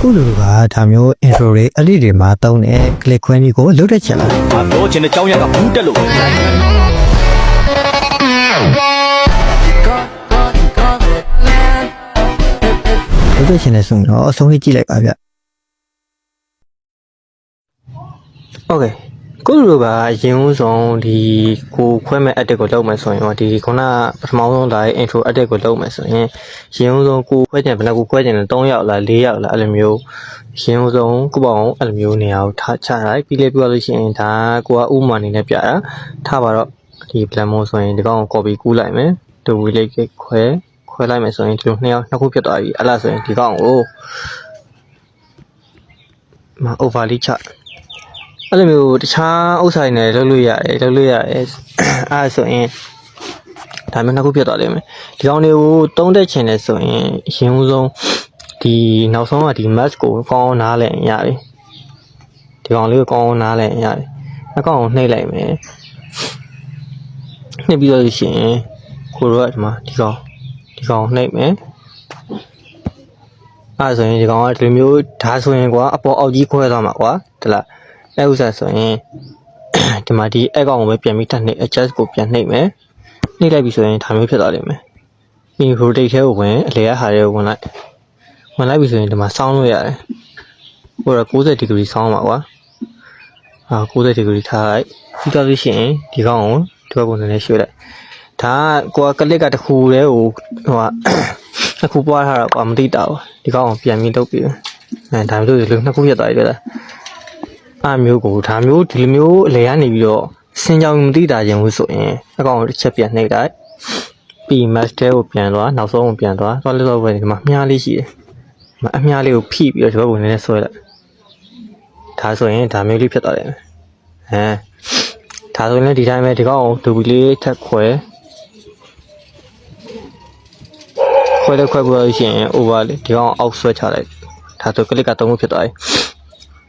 ခုလူကဒါမျိုး intro တွေအဲ့ဒီတွေမှာတုံးတဲ့ click ခွဲနည်းကိုလုတ်တက်ချင်လား ပြောချင်တဲ့အကြောင်းရကဘူးတက်လို့လုတ်တက်ချင်တဲ့ဆိုရင်တော့အဆုံးလေးကြည့်လိုက်ပါဗျโอเคခုလူကရင်ဦးဆုံးဒီကိုခွဲမဲ့ edit ကိုလုပ်မယ်ဆိုရင်ဒီခုနပထမဆုံးလာတဲ့ intro edit ကိုလုပ်မယ်ဆိုရင်ရင်ဦးဆုံးကိုခွဲချင်ဘယ်နှခုခွဲချင်လဲ3ရောက်လား4ရောက်လားအဲ့လိုမျိုးရင်ဦးဆုံးကိုပေါ့အောင်အဲ့လိုမျိုးနေရာကိုထားချလိုက်ပြီးလေပြောလို့ရှိရင်ဒါကိုကဥမာအနေနဲ့ပြတာထားပါတော့ဒီ plan mode ဆိုရင်ဒီကောင်ကို copy ကူးလိုက်မယ်တူဝီလေးခွဲလိုက်မယ်ဆိုရင်ဒီလိုနှစ်ခုဖြစ်သွားပြီအဲ့လားဆိုရင်ဒီကောင်ကိုoverlay ချအဲ့လိုမျိုးတခြားဥစ္စာတွေနဲ့လုပ်လို့ရတယ်အဲ့ဆိုရင်ဒါမျိုးနှစ်ခုဖြစ်သွားလိမ့်မယ်ဒီကောင်တွေကိုတုံးတက်ချင်တယ်ဆိုရင်အရင်ဆုံးဒီနောက်ဆုံးကဒီ mask ကိုကောင်းအောင်နားလည်ရပြီဒီကောင်လေးကိုကောင်းအောင်နားလည်ရပြီအကောင်ကိုနှိပ်လိုက်မယ်နှိပ်ပြီးတော့ရှင်ကိုရောဒီမှာဒီကောင်နှိပ်မယ်အဲ့ဆိုရင်ဒီကောင်ကဒီမျိုးဒါဆိုရင်ကွာအပေါ်အောက်ကြီးခွဲသွားမှာကွာတလားအဲ့ဥစ္စာဆိုရင်ဒီမှာဒီအကောင်ကိုပဲပြန်ပြီးထပ်နှိပ် adjust ကိုပြန်နှိပ်မယ်နှိပ်လိုက်ပြီဆိုရင်ဒါမျိုးဖြစ်သွားလိမ့်မယ်ပြီး rotate ထဲကိုဝင်အလေအဟာတွေကိုဝင်လိုက်ပြီဆိုရင်ဒီမှာဆောင်းလို့ရတယ်ဟိုတော့90 degree ဆောင်းပါကွာ90 degree ထားလိုက်ပြီးတော့ရှိရင်ဒီကောင်ကိုဒီဘက်ကိုနည်းနည်းရွှေ့လိုက်ဒါကကိုကကလစ်ကတခုတည်းကိုအခုပွားထားတော့ကွာမသိတာဘူးဒီကောင်ကိုပြန်ပြီးလုပ်ပြီးဒါမျိုးဆိုလို့နှစ်ခုဖြစ်သွားပြီလားအားမျိုးကိုဒါမျိုးဒီလိုမျိုးအလေကနေပြီးတော့စင်ကြောင်မသိတာခြင်းလို့ဆိုရင်အကောင်ကိုတစ်ချက်ပြန်နှိပ်လိုက်ပြီး master ကိုပြန်သွားနောက်ဆုံးကိုပြန်သွားသွားလို့ပဲဒီမှာမြားလေးရှိတယ်အမြားလေးကိုဖိပြီးတော့ဒီဘက်ကိုနည်းနည်းဆွဲလိုက်ဒါဆိုရင်ဒါမျိုးလေးဖြစ်သွားတယ်ဒါဆိုရင်လည်းဒီတိုင်းပဲဒီကောင်ကိုဒူဘီလေးထပ်ခွဲပြီးတော့ရှင် over လေးဒီကောင်အောက်ဆွဲချလိုက်ဒါဆို click က3ခုဖြစ်သွားပြီ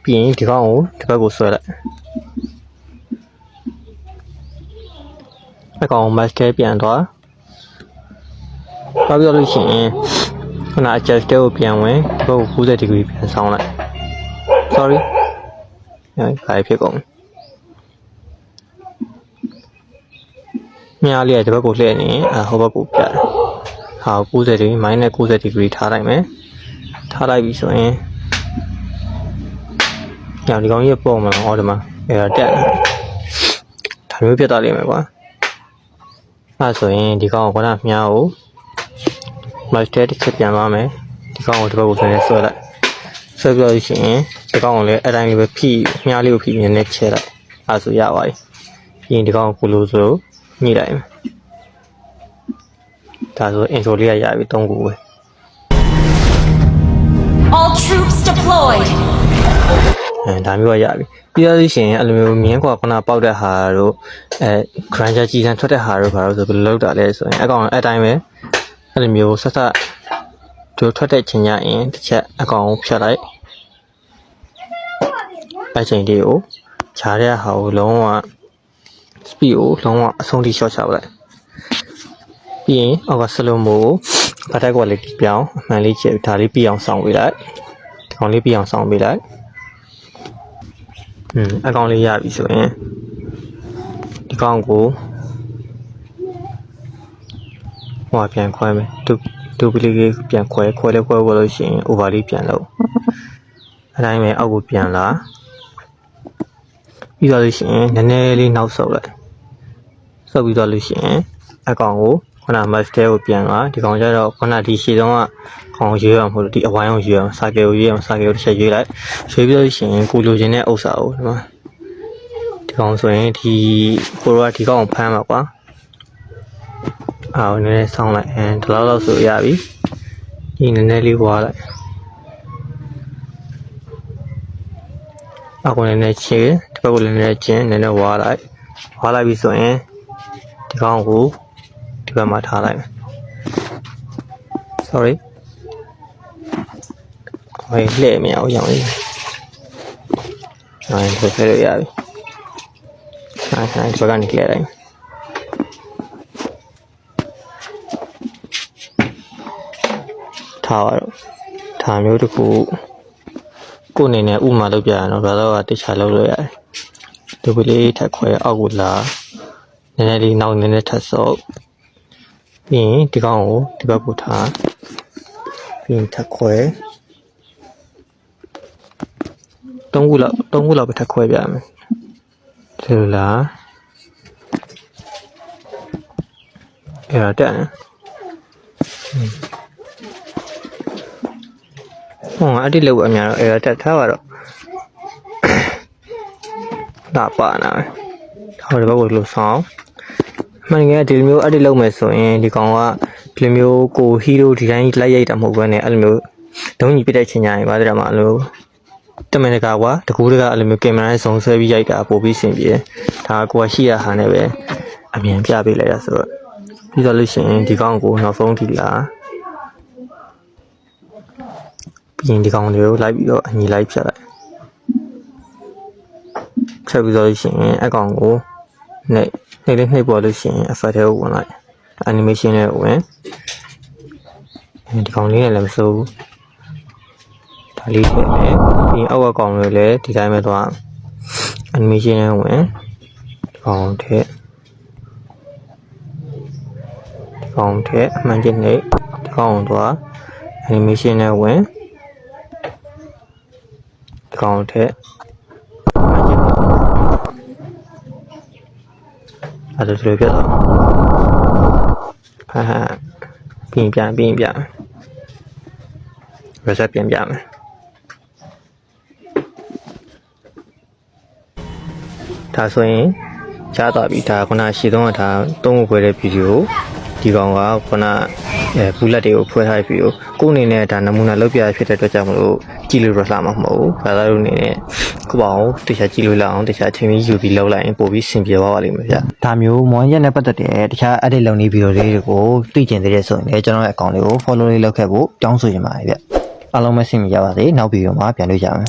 ပြီးရင်ဒီကောင်ကိုဒီဘက်ကိုဆွဲလိုက်အကောင် master ပြန်သွားပြီးတော့လို့ရှိရင်ခုန adjust ကိုပြန်ဝင်ဒီဘက်ကို90 degree ပြန်ဆောင်းလိုက် sorry ခိုင်ဖြစ်ကုန်မြားလေးဒီဘက်ကိုလှည့်နေဟိုဘက်ကိုပြတယ်90 degree minus 90 degree ထားလိုက်မယ်ထားလိုက်ပြီဆိုရင်ညဒီကောင်ကြီးပေါ့မှာဟောဒီမှာအဲ့ဒါတက်ဒါမျိုးဖြစ်သွားလိမ့်မယ်ကွာအဲ့ဆိုရင်ဒီကောင်ကမြားကို master တစ်ချက်ပြန်သွားမယ်ဒီကောင်ကိုဒီဘက်ကိုပြန်ဆွဲလိုက်ဆွဲပြီးတော့ရှင်ဒီကောင်ကိုလည်းအတိုင်းလေးပဲဖိမြားလေးကိုဖိမြင်နဲ့ချဲလိုက်အဲ့ဆိုရပါပြီပြီးရင်ဒီကောင်ကိုလို့ဆိုညှိလိုက်မယ်ဒါဆို intro လေးရပြီ3ခုပဲ All troops deployed ဒါမျိုးရပြီပြီးတော့ရှင်အဲ့လိုမျိုးမြင်းကွာခုနပေါက်တဲ့ဟာတို့granger ကြီးစံထွက်တဲ့ဟာတို့ဘာလို့ဆိုဘယ်လိုလုပ်တာလဲဆိုရင်အကောင်အတိုင်းပဲအဲ့လိုမျိုးဆက်တို့ထွက်တဲ့ချိန်ညရင်တစ်ချက်အကောင်ဖြတ်လိုက်အဲ့ချိန်လေးကိုခြားတဲ့ဟာကိုလုံးဝ speed ကိုလုံးဝအဆုံးထိ short ချပလိုက်ပြီးရင်အောက်က slow mo ကိုဘာတက် quality ပြောင်းအမှန်လေးချက်ဒါလေးပြအောင်ဆောင်ပေးလိုက်ဒီကောင်လေးပြအောင်ဆောင်ပေးလိုက်အကောင်လေးရပြီဆိုရင်ဒီကောင်ကိုပြန်ခွဲမယ်ဒူပလီကေပြန်ခွဲလို့ရှိရင် over လေးပြန်လုပ်အတိုင်းပဲအောက်ကိုပြန်လာပြီးတော့လို့ရှိရင်နည်းနည်းလေးနောက်ဆုပ်လိုက်ဆုပ်ပြီးတော့လို့ရှိရင်အကောင်ကိုခုန master ကိုပြန်လာဒီကောင်ကျတော့ခုနဒီရှည်ဆုံးကကောင်ရွေးအောင်မဟုတ်ဒီအဝိုင်းအောင်ရွေးအောင်စာကယ်ကိုရွေးအောင်စာကယ်ကိုတစ်ချက်ရွေးလိုက်ရွေးပြီးတော့ရှင်ကိုလိုချင်တဲ့ဥစ္စာကိုဒီမှာဒီကောင်ဆိုရင်ဒီကိုရောဒီကောင်ကိုဖမ်းပါကွာနည်းနည်းဆောင်းလိုက်ဒီလောက်ဆိုရပြီဒီနည်းနည်းလေးဝါလိုက်အခုနည်းနည်းချေဒီဘက်ကိုလည်းနည်းနည်းကျင်းနည်းနည်းဝါလိုက်ပြီဆိုရင်ဒီကောင်ကိုဒီဘက်မှာထားလိုက်မယ် sorry လှည့်မရအောင်ရောင်းရအောင်ဖယ်လို့ရပြီဒီဘက်ကနေလှည့်လိုက်ထားပါတော့ဒါမျိုးတစ်ခု ကိုယ်အနေနဲ့ဥမာလုပ်ပြရအောင်ဘာလို့ကတခြားလုပ်လို့ရတယ်ဒီပလေးထက်ခွဲအောက်ကိုလာနည်းနည်းလေးနောက်နည်းနည်းထပ်ဆုပ်ပြီးရင်ဒီကောင်ကိုဒီဘက်ကိုထားပြီးရင်ထပ်ခွဲ3ခုလောက်ပဲထပ်ခွဲပြရမယ်ဒီလိုလားအဲ့ဒါတက်နော်အဲ့ဒီလောက်အများတော့အဲ့ဒါတက်ထားပါတော့ဒါပါနာထော်ဒီဘက်ကိုလို့ဆောင်မှန်ငယ်ဒီလိုမျိုးအဲ့ဒီလောက်မယ်ဆိုရင်ဒီကောင်ကဒီလိုမျိုးကိုဟီးရိုဒီတိုင်းလိုက်ရိုက်တာမဟုတ်ဘဲနဲ့အဲ့လိုမျိုးဒုံးကြီးပြတဲ့ချင်းညာရင်ပါတယ်မှာအဲ့လိုတမင်တကာကွာတကူတကအဲ့လိုမျိုးကင်မရာနဲ့စုံဆွဲပြီးရိုက်တာပို့ပြီးဆင်ပြေဒါကကိုကရှိရဟာနဲ့ပဲအမြန်ပြပေးလိုက်ရဆိုတော့ပြီးတော့လို့ရှိရင်ဒီကောင်ကိုနောက်ဆုံးထိလာပြီးရင်ဒီကောင်တွေကိုလိုက်ပြီးတော့အညီလိုက်ဖြတ်လိုက်ဖြတ်ပြီးတော့လို့ရှိရင်အကောင်ကိုနှိပ်ပေါ်လို့ရှိရင် effect တွေကိုဝင်လိုက် animation နဲ့ဝင်ဒီကောင်လေးနဲ့လည်းမစိုးဘူးဒါလေးထည့်မယ်ပြီးရင်အောက်ကကောင်တွေလည်းဒီတိုင်းပဲသွား animation နဲ့ဝင်ဒီကောင်ထည့်အမှန်ချင်းနဲ့ဒီကောင်သွား animation နဲ့ဝင်ဒီကောင်ထည့်အဲ့ဒါဆိုပြတော့ပြင်ပြreset ပြန်ပြမယ်ဒါဆိုရင်ကြားသွားပြီဒါခုနရှေ့ဆုံးကဒါသုံးခုခွဲတဲ့ဗီဒီယိုဒီကောင်ကခုနဘူးလက်တွေကိုဖွဲထားတဲ့ဗီဒီယိုကိုအနေနဲ့ဒါနမူနာလုပ်ပြရဖြစ်တဲ့အတွက်ကြောင့်မလို့ကြည့်လို့ရလာမှာမဟုတ်ဘူးဒါသာတို့အနေနဲ့ကိုပေါ့တခြားကြည့်လို့ရအောင်တခြားချိန်ပြီးယူပြီးလောက်လိုက်ရင်ပို့ပြီးဆင်ပြေသွားပါလိမ့်မယ်ဗျဒါမျိုးမွန်ရက်နဲ့ပတ်သက်တဲ့တခြား edit လုပ်နေဗီဒီယိုလေးတွေကိုသိကျင်သေးတဲ့ဆိုရင်လည်းကျွန်တော်ရဲ့ account လေးကို follow လေးလုပ်ခဲ့ဖို့တောင်းဆိုချင်ပါတယ်ဗျအားလုံးပဲဆင်ပြေကြပါစေနောက်ဗီဒီယိုမှာပြန်တွေ့ကြမယ်